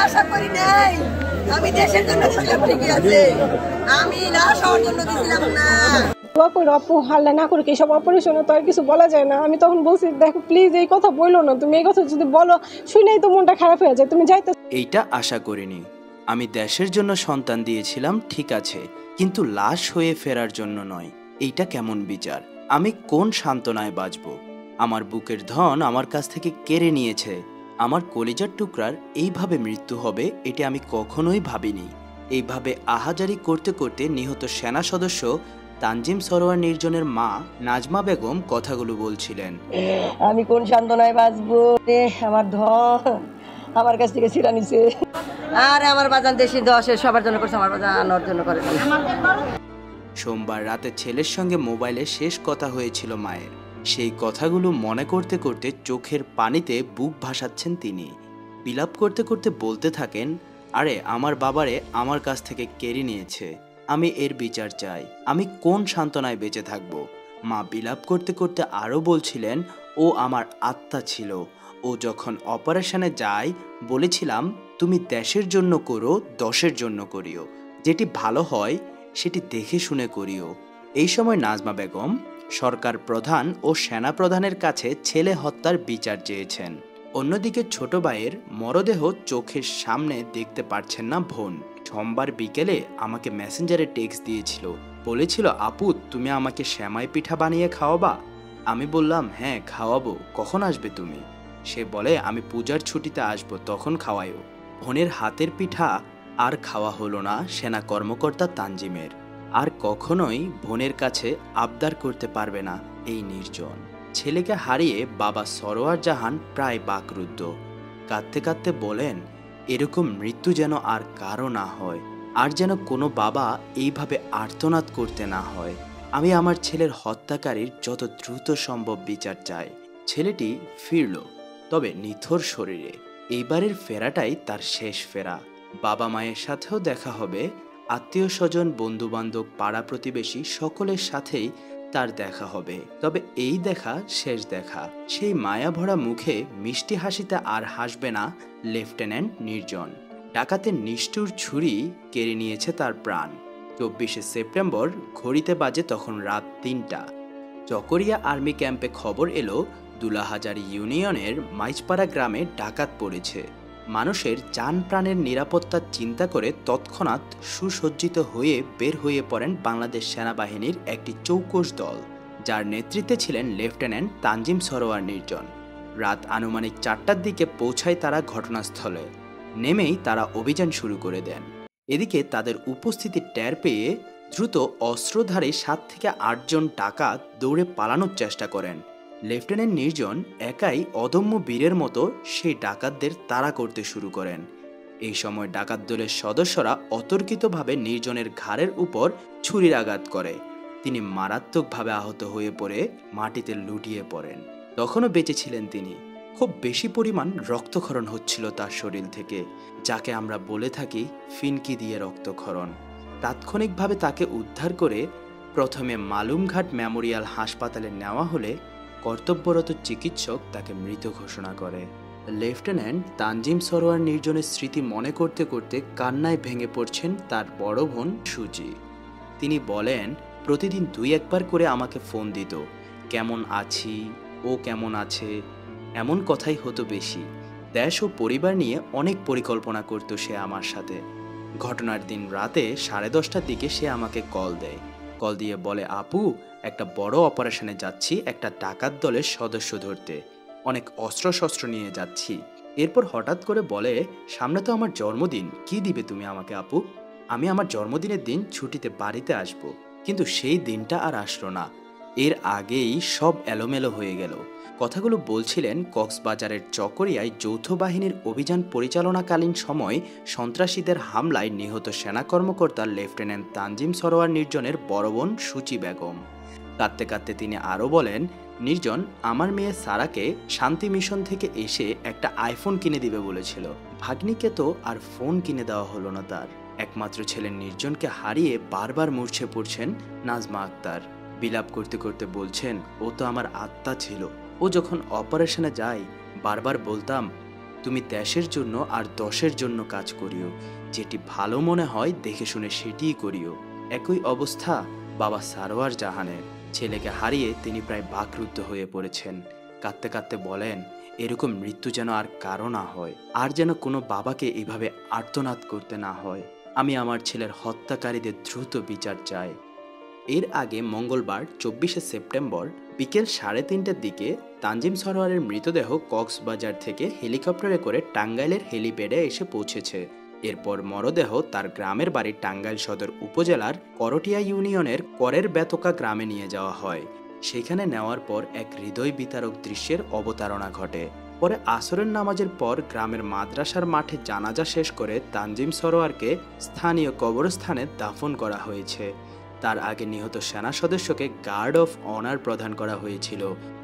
আশা করি নাই। আমি দেশের জন্য দিছিলাম, ঠিকই আছে, আমি লাশ হওয়ার জন্য দিছিলাম না। আপু হাল্লা না করে এইসব অপারেশনে তো আর কিছু বলা যায় না। আমি তখন বলছি, দেখো প্লিজ এই কথা বললো না, তুমি এই কথা যদি বলো শুনেই তো মনটা খারাপ হয়ে যায়, তুমি যাইতে। এইটা আশা করিনি। আমি দেশের জন্য সন্তান দিয়েছিলাম, ঠিক আছে, কিন্তু লাশ হয়ে ফেরার জন্য নয়। এইটা কেমন বিচার? আমি কোন সান্ত্বনায় বাঁচব? আমার বুকের ধন আমার কাছ থেকে কেড়ে নিয়েছে। আমার কলিজার টুকরার এইভাবে মৃত্যু হবে এটা আমি কখনোই ভাবিনি। এইভাবে আহাজারি করতে করতে নিহত সেনা সদস্য তানজিম সরোয়ার নির্জনের মা নাজমা বেগম কথাগুলো বলছিলেন। আমি কোন সান্ত্বনায় বাঁচবো? আমার ধন আমার কাছ থেকে ছিঁড়া নিছে। আর আমার বাজান দেশি দশের সবার জন্য করছে, আমার বাজান ওর জন্য করে। সোমবার রাতে ছেলের সঙ্গে মোবাইলে শেষ কথা হয়েছিল মায়ের। সেই কথাগুলো মনে করতে করতে চোখের পানিতে বুক ভাসাচ্ছেন তিনি। বিলাপ করতে করতে বলতে থাকেন, আরে আমার বাবারে আমার কাছ থেকে কেড়ে নিয়েছে, আমি এর বিচার চাই। আমি কোন সান্ত্বনায় বেঁচে থাকব? মা বিলাপ করতে করতে আরও বলছিলেন, ও আমার আত্মা ছিল। ও যখন অপারেশনে যায় বলেছিলাম, তুমি দেশের জন্য করো, দশের জন্য করিও, যেটি ভালো হয় সেটি দেখে শুনে করিও। এই সময় নাজমা বেগম সরকার প্রধান ও সেনা প্রধানের কাছে ছেলে হত্যার বিচার চেয়েছেন। অন্যদিকে ছোট ভাইয়ের মরদেহ চোখের সামনে দেখতে পারছেন না বোন। সোমবার বিকেলে আমাকে মেসেঞ্জারে টেক্সট দিয়েছিল, বলেছিল, আপু তুমি আমাকে সেমাই পিঠা বানিয়ে খাওয়াবা? আমি বললাম, হ্যাঁ খাওয়াবো, কখন আসবে তুমি? সে বলে, আমি পূজার ছুটিতে আসবো, তখন খাওয়াইও। বোনের হাতের পিঠা আর খাওয়া হলো না সেনা কর্মকর্তা তানজিমের। আর কখনোই বোনের কাছে আবদার করতে পারবে না এই নির্জন। ছেলেকে হারিয়ে বাবা সরোয়ার জাহান প্রায় বাকরুদ্ধ। কাঁদতে কাঁদতে বলেন, এরকম মৃত্যু যেন আর কারো না হয়, আর যেন কোনো বাবা এইভাবে আর্তনাদ করতে না হয়। আমি আমার ছেলের হত্যাকারীর যত দ্রুত সম্ভব বিচার চাই। ছেলেটি ফিরল, তবে নিথর শরীরে। এইবারের ফেরাটাই তার শেষ ফেরা। বাবা মায়ের সাথেও দেখা হবে, আত্মীয় স্বজন, বন্ধু বান্ধব, পাড়া প্রতিবেশী সকলের সাথেই তার দেখা হবে। তবে এই দেখা শেষ দেখা। সেই মায়া ভরা মুখে মিষ্টি হাসিতে আর হাসবে না লেফটেন্যান্ট নির্জন। ডাকাতের নিষ্ঠুর ছুরি কেড়ে নিয়েছে তার প্রাণ। 24শে সেপ্টেম্বর ঘড়িতে বাজে তখন রাত 3টা। চকরিয়া আর্মি ক্যাম্পে খবর এলো, দুলাহাজার ইউনিয়নের মাইজপাড়া গ্রামে ডাকাত পড়েছে। মানুষের যান প্রাণের নিরাপত্তার চিন্তা করে তৎক্ষণাৎ সুসজ্জিত হয়ে বের হয়ে পড়েন বাংলাদেশ সেনাবাহিনীর একটি চৌকস দল, যার নেতৃত্বে ছিলেন লেফটেন্যান্ট তানজিম সরোয়ার নির্জন। রাত আনুমানিক 4টার দিকে পৌঁছায় তারা ঘটনাস্থলে। নেমেই তারা অভিযান শুরু করে দেন। এদিকে তাদের উপস্থিতি টের পেয়ে দ্রুত অস্ত্রধারী 7 থেকে 8 জন ডাকাত দৌড়ে পালানোর চেষ্টা করেন। লেফটেন্যান্ট নির্জন একাই অদম্য বীরের মতো সেই ডাকাতদের তাড়া করতে শুরু করেন। এই সময় ডাকাত দলের সদস্যরা অতর্কিতভাবে নির্জনের ঘাড়ের উপর ছুরির আঘাত করে। তিনি মারাত্মকভাবে আহত হয়ে পড়ে মাটিতে লুটিয়ে পড়েন। তখনও বেঁচে ছিলেন তিনি। খুব বেশি পরিমাণ রক্তক্ষরণ হচ্ছিল তার শরীর থেকে, যাকে আমরা বলে থাকি ফিনকি দিয়ে রক্তক্ষরণ। তাৎক্ষণিকভাবে তাকে উদ্ধার করে প্রথমে মালুমঘাট মেমোরিয়াল হাসপাতালে নেওয়া হলে কর্তব্যরত চিকিৎসক তাকে মৃত ঘোষণা করে। লেফটেন্যান্ট তানজিম সরোয়ার নির্জনের স্মৃতি মনে করতে করতে কান্নায় ভেঙে পড়ছেন তার বড় বোন সুজি। তিনি বলেন, প্রতিদিন 2-1 বার করে আমাকে ফোন দিত, কেমন আছি, ও কেমন আছে, এমন কথাই হতো বেশি। দেশ ও পরিবার নিয়ে অনেক পরিকল্পনা করত সে আমার সাথে। ঘটনার দিন রাতে 10:30টার দিকে সে আমাকে কল দেয়। কল দিয়ে বলে, আপু একটা বড় অপারেশনে যাচ্ছি, একটা ডাকাত দলের সদস্য ধরতে, অনেক অস্ত্রশস্ত্র নিয়ে যাচ্ছি। এরপর হঠাৎ করে বলে, সামনে তো আমার জন্মদিন, কি দিবে তুমি আমাকে আপু? আমি আমার জন্মদিনের দিন ছুটিতে বাড়িতে আসব। কিন্তু সেই দিনটা আর আসলো না। এর আগেই সব এলোমেলো হয়ে গেল। কথাগুলো বলছিলেন কক্সবাজারের চকরিয়ায় যৌথ বাহিনীর অভিযান পরিচালনাকালীন সময় সন্ত্রাসীদের হামলায় নিহত সেনা কর্মকর্তা লেফটেন্যান্ট তানজিম সরোয়ার নির্জনের বড় বোন সুচি বেগম। কাঁদতে কাঁদতে তিনি আরও বলেন, নির্জন আমার মেয়ে সারাকে শান্তি মিশন থেকে এসে একটা আইফোন কিনে দিবে বলেছিল। ভাগ্নিকে তো আর ফোন কিনে দেওয়া হলো না তার। একমাত্র ছেলে নির্জনকে হারিয়ে বারবার মূর্ছে পড়ছেন নাজমা আক্তার। বিলাপ করতে করতে বলছেন, ও তো আমার আত্মা ছিল। ও যখন অপারেশনে যায় বারবার বলতাম, তুমি দেশের জন্য আর দশের জন্য কাজ করিও, যেটি ভালো মনে হয় দেখে শুনে সেটিই করিও। একই অবস্থা বাবা সারোয়ার জাহানের। ছেলেকে হারিয়ে তিনি প্রায় বাকরুদ্ধ হয়ে পড়েছেন। কাঁদতে কাঁদতে বলেন, এরকম মৃত্যু যেন আর কারো না হয়, আর যেন কোনো বাবাকে এভাবে আর্তনাদ করতে না হয়। আমি আমার ছেলের হত্যাকারীদের দ্রুত বিচার চাই। এর আগে মঙ্গলবার 24শে সেপ্টেম্বর বিকেল 3:30টার দিকে তানজিম সরোয়ারের মৃতদেহ কক্সবাজার থেকে হেলিকপ্টারে করে টাঙ্গাইলের হেলিপ্যাডে এসে পৌঁছেছে। এরপর মরদেহ তার গ্রামের বাড়ি টাঙ্গাইল সদর উপজেলার করটিয়া ইউনিয়নের করের বেতকা গ্রামে নিয়ে যাওয়া হয়। সেখানে নেওয়ার পর এক হৃদয় বিতারক দৃশ্যের অবতারণা ঘটে। পরে আসরের নামাজের পর গ্রামের মাদ্রাসার মাঠে জানাজা শেষ করে তানজিম সরোয়ারকে স্থানীয় কবরস্থানে দাফন করা হয়েছে। তার আগে নিহত সেনা সদস্যকে গার্ড অফ অনার প্রদান করা হয়েছিল।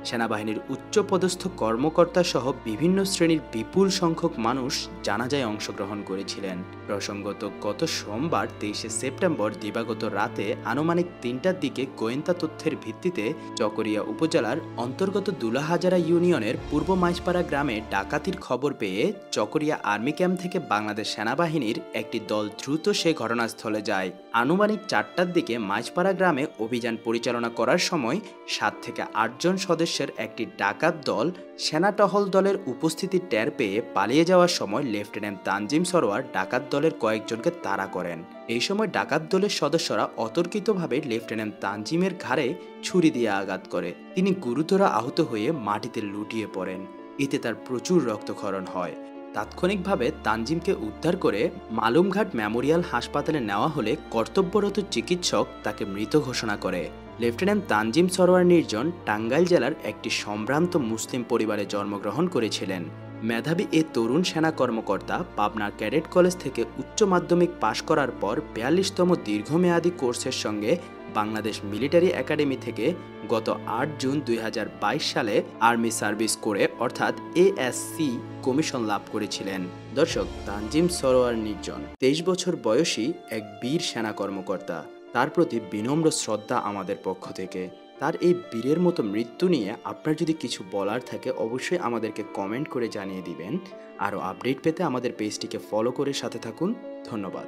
সেনাবাহিনীর উচ্চপদস্থ কর্মকর্তা সহ বিভিন্ন শ্রেণীর বিপুল সংখ্যক মানুষ জানাজায় অংশগ্রহণ করেছিলেন। প্রসঙ্গত, গত সোমবার 23শে সেপ্টেম্বর দিবাগত রাতে আনুমানিক 3টার দিকে গোয়েন্দা তথ্যের ভিত্তিতে চকরিয়া উপজেলার অন্তর্গত দুলাহাজারা ইউনিয়নের পূর্ব মাইজপাড়া গ্রামে ডাকাতির খবর পেয়ে চকরিয়া আর্মি ক্যাম্প থেকে বাংলাদেশ সেনাবাহিনীর একটি দল দ্রুত সে ঘটনাস্থলে যায়। আনুমানিক 4টার দিকে মাইজপাড়া গ্রামে অভিযান পরিচালনা করার সময় 7 থেকে 8 জন সদস্যের একটি ডাকাত দল সেনা টহল দলের উপস্থিতি টের পেয়ে পালিয়ে যাওয়ার সময় লেফটেন্যান্ট তানজিম সরোয়ার ডাকাত দলের কয়েকজনকে তাড়া করেন। এই সময় ডাকাত দলের সদস্যরা অতর্কিতভাবে লেফটেন্যান্ট তানজিমের ঘাড়ে ছুরি দিয়ে আঘাত করে। তিনি গুরুতর আহত হয়ে মাটিতে লুটিয়ে পড়েন। এতে তার প্রচুর রক্তক্ষরণ হয়। তাৎক্ষণিকভাবে তানজিমকে উদ্ধার করে মালুমঘাট মেমোরিয়াল হাসপাতালে নেওয়া হলে কর্তব্যরত চিকিৎসক তাকে মৃত ঘোষণা করে। লেফটেন্যান্ট তানজিম সরোয়ার নির্জন টাঙ্গাইল জেলার একটি সম্ভ্রান্ত মুসলিম পরিবারে জন্মগ্রহণ করেছিলেন। মেধাবী এ তরুণ সেনা কর্মকর্তা পাবনা ক্যাডেট কলেজ থেকে উচ্চ মাধ্যমিক পাশ করার পর 42তম দীর্ঘমেয়াদী কোর্সের সঙ্গে বাংলাদেশ মিলিটারি একাডেমি থেকে গত 8 জুন 2022 সালে আর্মি সার্ভিস করে অর্থাৎ এএসসি কমিশন লাভ করেছিলেন। দর্শক, তানজিম সরোয়ার নির্জন 23 বছর বয়সী এক বীর সেনা কর্মকর্তা। তার প্রতি বিনম্র শ্রদ্ধা আমাদের পক্ষ থেকে। তার এই বীরের মতো মৃত্যু নিয়ে আপনার যদি কিছু বলার থাকে অবশ্যই আমাদেরকে কমেন্ট করে জানিয়ে দিবেন। আরও আপডেট পেতে আমাদের পেজটিকে ফলো করে সাথে থাকুন। ধন্যবাদ।